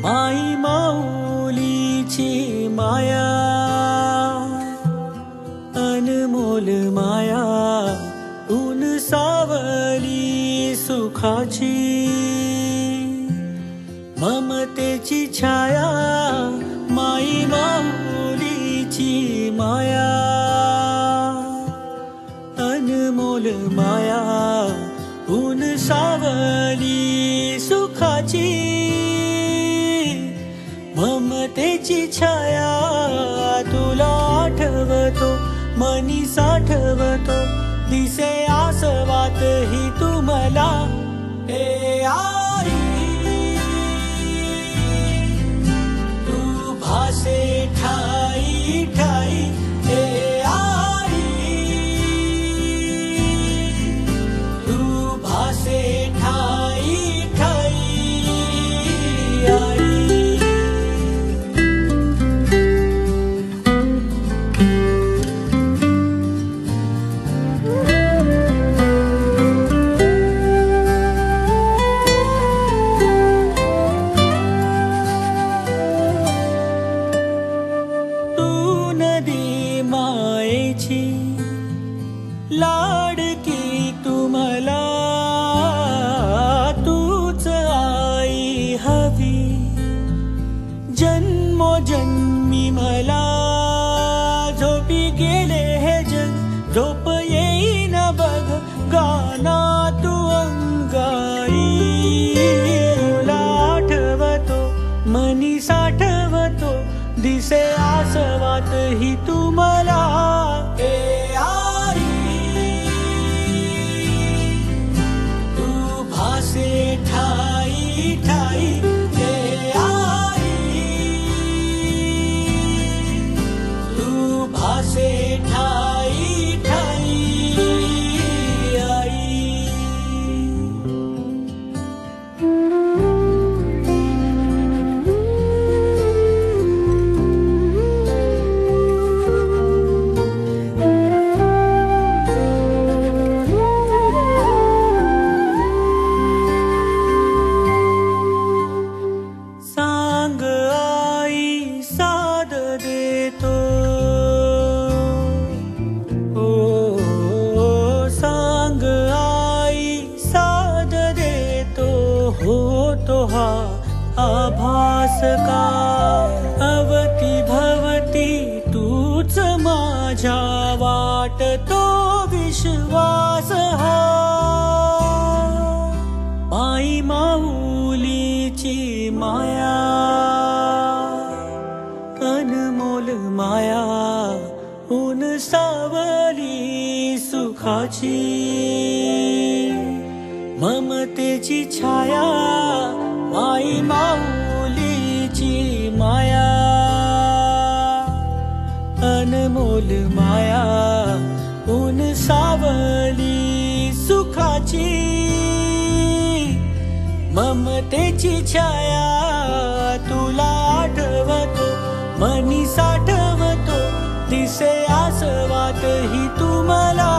माई माऊलीची माया, अनमोल माया, ऊन सावली सुखाची, ममतेची छाया, माई माऊलीची माया, अनमोल माया, ऊन सावली सुखाची, ममतेची छाया. तुला आठवतो मनी साठवतो, दिसे आसवात ही तू मला. हे आई तू भासे ठाई ठाई, हे आई तू भासे ठाई ठाई. आई लाडकी तुम्हाला, तूच आई हवी, जन्मोजन्मी मला. झोपी गेले हे जग, झोप येईन बघ, गाना तू अंगाई. तुला आठवतो मनी साठवतो, दिसे आसवात ही तू मला. ठाई ठाई, हे आई तू भासे ठाई ठाई. आई आभास का अवती भवती, तूच माझ्या वाटतो विश्वास हा. माई माऊलीची माया, अनमोल माया, ऊन सावली सुखाची, ममतेची छाया, माई माऊलीची माया, अनमोल माया, ऊन सावली सुखाची, ममतेची छाया. तुला आठवतो मनी साठवतो, दिसे आसवात ही तू मला.